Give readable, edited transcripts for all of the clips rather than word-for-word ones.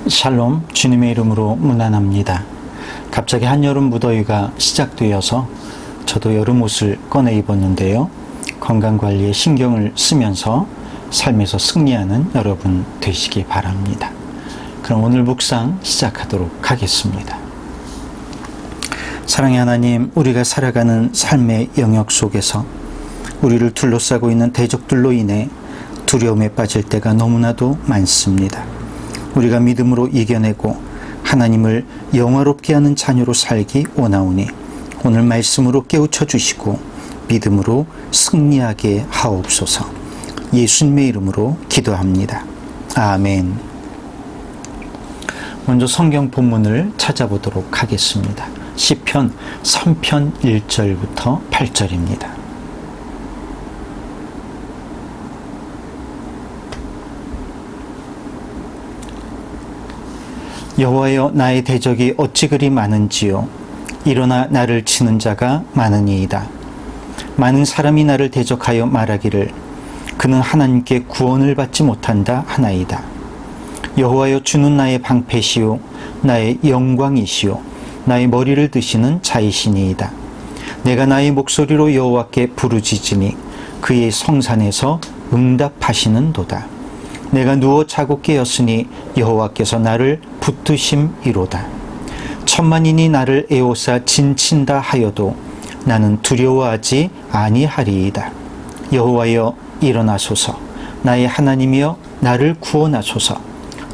샬롬, 주님의 이름으로 문안합니다. 갑자기 한여름 무더위가 시작되어서 저도 여름 옷을 꺼내 입었는데요. 건강관리에 신경을 쓰면서 삶에서 승리하는 여러분 되시기 바랍니다. 그럼 오늘 묵상 시작하도록 하겠습니다. 사랑의 하나님, 우리가 살아가는 삶의 영역 속에서 우리를 둘러싸고 있는 대적들로 인해 두려움에 빠질 때가 너무나도 많습니다. 우리가 믿음으로 이겨내고 하나님을 영화롭게 하는 자녀로 살기 원하오니 오늘 말씀으로 깨우쳐 주시고 믿음으로 승리하게 하옵소서. 예수님의 이름으로 기도합니다. 아멘. 먼저 성경 본문을 찾아보도록 하겠습니다. 시편 3편 1절부터 8절입니다. 여호와여, 나의 대적이 어찌 그리 많은지요. 일어나 나를 치는 자가 많으니이다. 많은 사람이 나를 대적하여 말하기를 그는 하나님께 구원을 받지 못한다 하나이다. 여호와여, 주는 나의 방패시요 나의 영광이시요 나의 머리를 드시는 자이시니이다. 내가 나의 목소리로 여호와께 부르짖으니 그의 성산에서 응답하시는도다. 내가 누워 자고 깨었으니 여호와께서 나를 붙드심이로다. 천만인이 나를 에워싸 진친다 하여도 나는 두려워하지 아니하리이다. 여호와여, 일어나소서. 나의 하나님이여, 나를 구원하소서.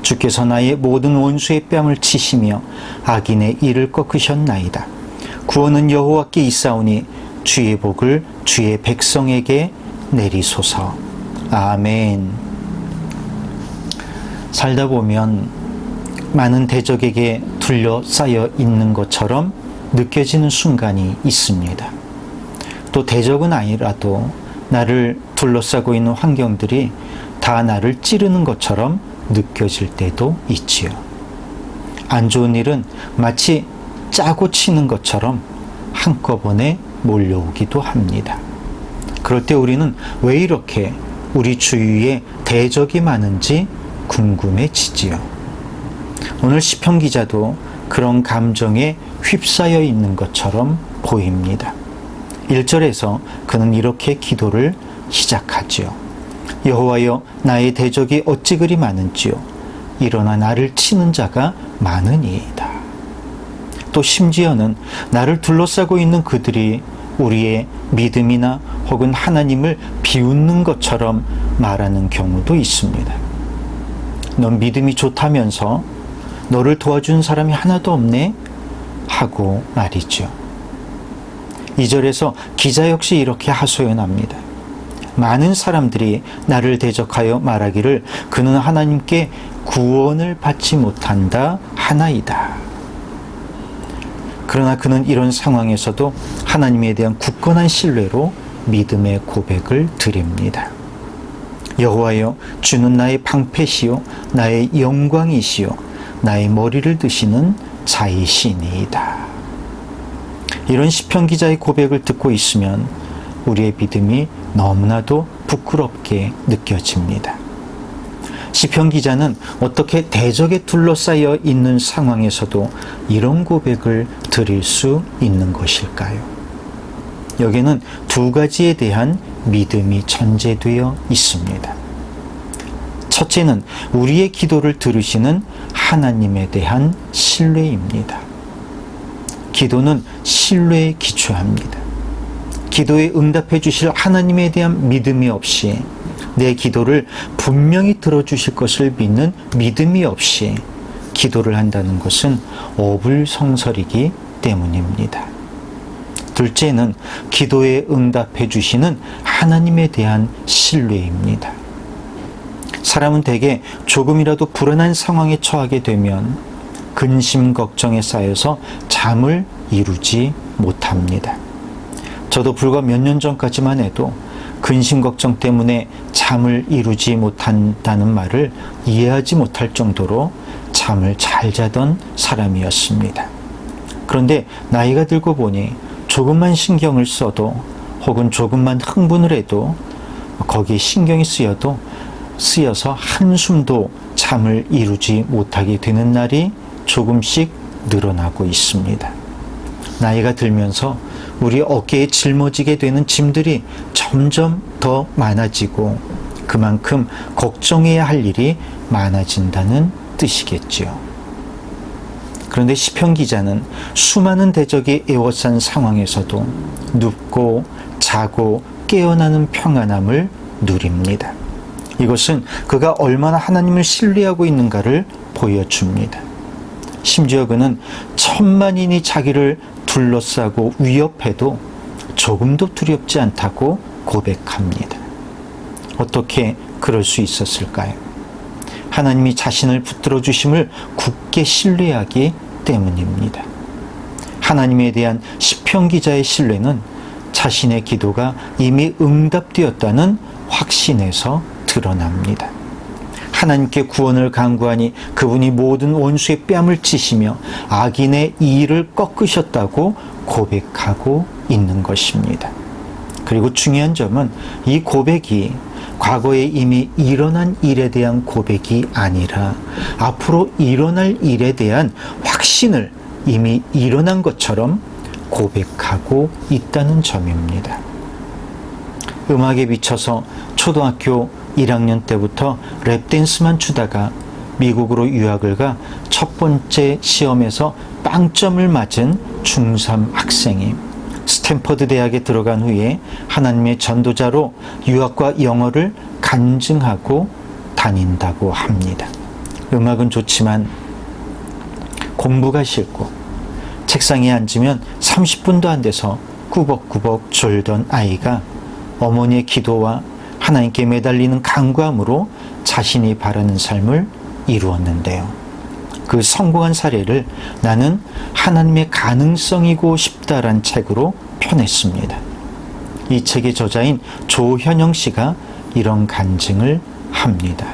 주께서 나의 모든 원수의 뺨을 치시며 악인의 이를 꺾으셨나이다. 구원은 여호와께 있사오니 주의 복을 주의 백성에게 내리소서. 아멘. 살다 보면 많은 대적에게 둘러싸여 있는 것처럼 느껴지는 순간이 있습니다. 또 대적은 아니라도 나를 둘러싸고 있는 환경들이 다 나를 찌르는 것처럼 느껴질 때도 있지요. 안 좋은 일은 마치 짜고 치는 것처럼 한꺼번에 몰려오기도 합니다. 그럴 때 우리는 왜 이렇게 우리 주위에 대적이 많은지 궁금해지지요. 오늘 시편 기자도 그런 감정에 휩싸여 있는 것처럼 보입니다. 1절에서 그는 이렇게 기도를 시작하지요. 여호와여, 나의 대적이 어찌 그리 많은지요. 일어나 나를 치는 자가 많으니이다. 또 심지어는 나를 둘러싸고 있는 그들이 우리의 믿음이나 혹은 하나님을 비웃는 것처럼 말하는 경우도 있습니다. 넌 믿음이 좋다면서 너를 도와준 사람이 하나도 없네? 하고 말이죠. 2절에서 기자 역시 이렇게 하소연합니다. 많은 사람들이 나를 대적하여 말하기를 그는 하나님께 구원을 받지 못한다 하나이다. 그러나 그는 이런 상황에서도 하나님에 대한 굳건한 신뢰로 믿음의 고백을 드립니다. 여호와여, 주는 나의 방패시요 나의 영광이시요 나의 머리를 드시는 자이시니이다. 이런 시편 기자의 고백을 듣고 있으면 우리의 믿음이 너무나도 부끄럽게 느껴집니다. 시편 기자는 어떻게 대적에 둘러싸여 있는 상황에서도 이런 고백을 드릴 수 있는 것일까요? 여기는 두 가지에 대한 믿음이 전제되어 있습니다. 첫째는 우리의 기도를 들으시는 하나님에 대한 신뢰입니다. 기도는 신뢰에 기초합니다. 기도에 응답해 주실 하나님에 대한 믿음이 없이 내 기도를 분명히 들어주실 것을 믿는 믿음이 없이 기도를 한다는 것은 어불성설이기 때문입니다. 둘째는 기도에 응답해 주시는 하나님에 대한 신뢰입니다. 사람은 대개 조금이라도 불안한 상황에 처하게 되면 근심 걱정에 쌓여서 잠을 이루지 못합니다. 저도 불과 몇 년 전까지만 해도 근심 걱정 때문에 잠을 이루지 못한다는 말을 이해하지 못할 정도로 잠을 잘 자던 사람이었습니다. 그런데 나이가 들고 보니 조금만 신경을 써도 혹은 조금만 흥분을 해도 거기에 신경이 쓰여서 한숨도 잠을 이루지 못하게 되는 날이 조금씩 늘어나고 있습니다. 나이가 들면서 우리 어깨에 짊어지게 되는 짐들이 점점 더 많아지고 그만큼 걱정해야 할 일이 많아진다는 뜻이겠지요. 그런데 시편 기자는 수많은 대적이 에워싼 상황에서도 눕고 자고 깨어나는 평안함을 누립니다. 이것은 그가 얼마나 하나님을 신뢰하고 있는가를 보여줍니다. 심지어 그는 천만인이 자기를 둘러싸고 위협해도 조금도 두렵지 않다고 고백합니다. 어떻게 그럴 수 있었을까요? 하나님이 자신을 붙들어 주심을 굳게 신뢰하기 때문입니다. 하나님에 대한 시편 기자의 신뢰는 자신의 기도가 이미 응답되었다는 확신에서 드러납니다. 하나님께 구원을 간구하니 그분이 모든 원수의 뺨을 치시며 악인의 이의를 꺾으셨다고 고백하고 있는 것입니다. 그리고 중요한 점은 이 고백이 과거에 이미 일어난 일에 대한 고백이 아니라 앞으로 일어날 일에 대한 확신을 이미 일어난 것처럼 고백하고 있다는 점입니다. 음악에 미쳐서 초등학교 1학년 때부터 랩댄스만 추다가 미국으로 유학을 가 첫 번째 시험에서 빵점을 맞은 중3 학생이 스탠퍼드 대학에 들어간 후에 하나님의 전도자로 유학과 영어를 간증하고 다닌다고 합니다. 음악은 좋지만 공부가 싫고 책상에 앉으면 30분도 안 돼서 꾸벅꾸벅 졸던 아이가 어머니의 기도와 하나님께 매달리는 간구함으로 자신이 바라는 삶을 이루었는데요. 그 성공한 사례를 나는 하나님의 가능성이고 싶다란 책으로 펴냈습니다. 이 책의 저자인 조현영 씨가 이런 간증을 합니다.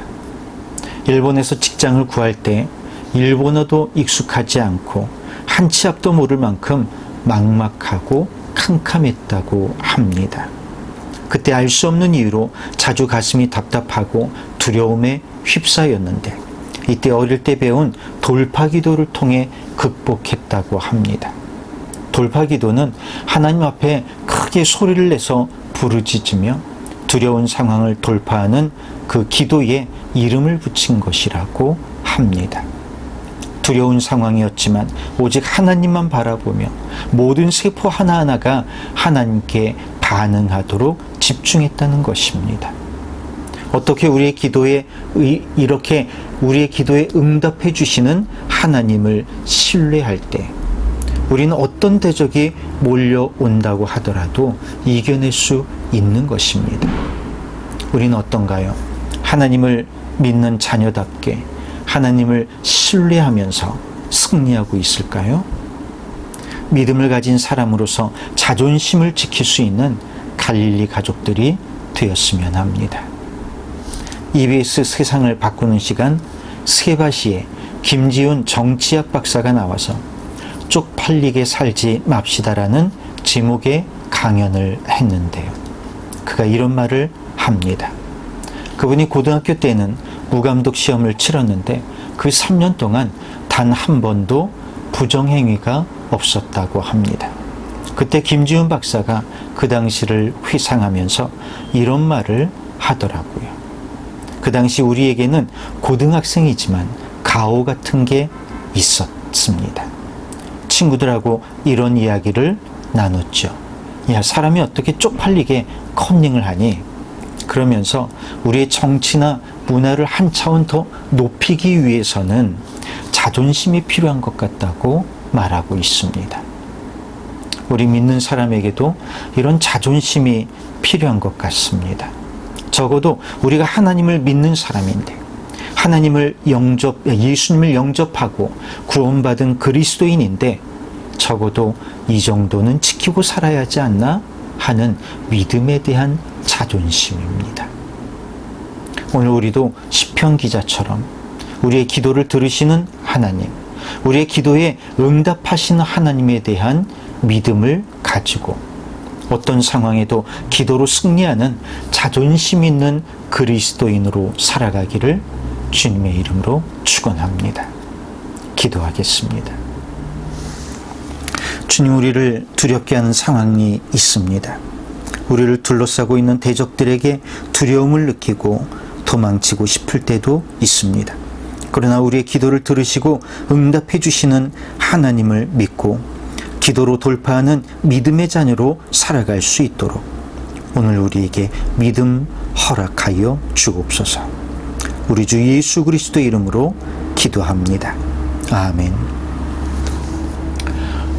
일본에서 직장을 구할 때 일본어도 익숙하지 않고 한 치 앞도 모를 만큼 막막하고 캄캄했다고 합니다. 그때 알 수 없는 이유로 자주 가슴이 답답하고 두려움에 휩싸였는데 이때 어릴 때 배운 돌파기도를 통해 극복했다고 합니다. 돌파기도는 하나님 앞에 크게 소리를 내서 부르짖으며 두려운 상황을 돌파하는 그 기도에 이름을 붙인 것이라고 합니다. 두려운 상황이었지만 오직 하나님만 바라보며 모든 세포 하나하나가 하나님께 반응하도록 집중했다는 것입니다. 어떻게 우리의 기도에 이렇게 우리의 기도에 응답해 주시는 하나님을 신뢰할 때 우리는 어떤 대적이 몰려온다고 하더라도 이겨낼 수 있는 것입니다. 우리는 어떤가요? 하나님을 믿는 자녀답게 하나님을 신뢰하면서 승리하고 있을까요? 믿음을 가진 사람으로서 자존심을 지킬 수 있는 갈릴리 가족들이 되었으면 합니다. EBS 세상을 바꾸는 시간 세바시에 김지훈 정치학 박사가 나와서 쪽팔리게 살지 맙시다라는 제목의 강연을 했는데요. 그가 이런 말을 합니다. 그분이 고등학교 때는 무감독 시험을 치렀는데 그 3년 동안 단 한 번도 부정행위가 없었다고 합니다. 그때 김지훈 박사가 그 당시를 회상하면서 이런 말을 하더라고요. 그 당시 우리에게는 고등학생이지만 가오 같은 게 있었습니다. 친구들하고 이런 이야기를 나눴죠. 야, 사람이 어떻게 쪽팔리게 컨닝을 하니? 그러면서 우리의 정치나 문화를 한 차원 더 높이기 위해서는 자존심이 필요한 것 같다고 말하고 있습니다. 우리 믿는 사람에게도 이런 자존심이 필요한 것 같습니다. 적어도 우리가 하나님을 믿는 사람인데 예수님을 영접하고 구원받은 그리스도인인데 적어도 이 정도는 지키고 살아야 하지 않나 하는 믿음에 대한 자존심입니다. 오늘 우리도 시편 기자처럼 우리의 기도를 들으시는 하나님, 우리의 기도에 응답하시는 하나님에 대한 믿음을 가지고 어떤 상황에도 기도로 승리하는 자존심 있는 그리스도인으로 살아가기를 주님의 이름으로 축원합니다. 기도하겠습니다. 주님, 우리를 두렵게 하는 상황이 있습니다. 우리를 둘러싸고 있는 대적들에게 두려움을 느끼고 도망치고 싶을 때도 있습니다. 그러나 우리의 기도를 들으시고 응답해 주시는 하나님을 믿고 기도로 돌파하는 믿음의 자녀로 살아갈 수 있도록 오늘 우리에게 믿음 허락하여 주옵소서. 우리 주 예수 그리스도 이름으로 기도합니다. 아멘.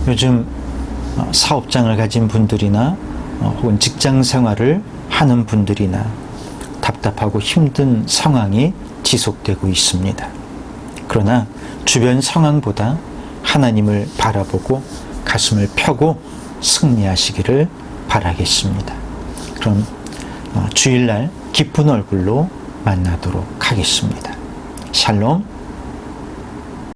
요즘 사업장을 가진 분들이나 혹은 직장 생활을 하는 분들이나 답답하고 힘든 상황이 지속되고 있습니다. 그러나 주변 상황보다 하나님을 바라보고 가슴을 펴고 승리하시기를 바라겠습니다. 그럼 주일날 기쁜 얼굴로 만나도록 하겠습니다. 샬롬.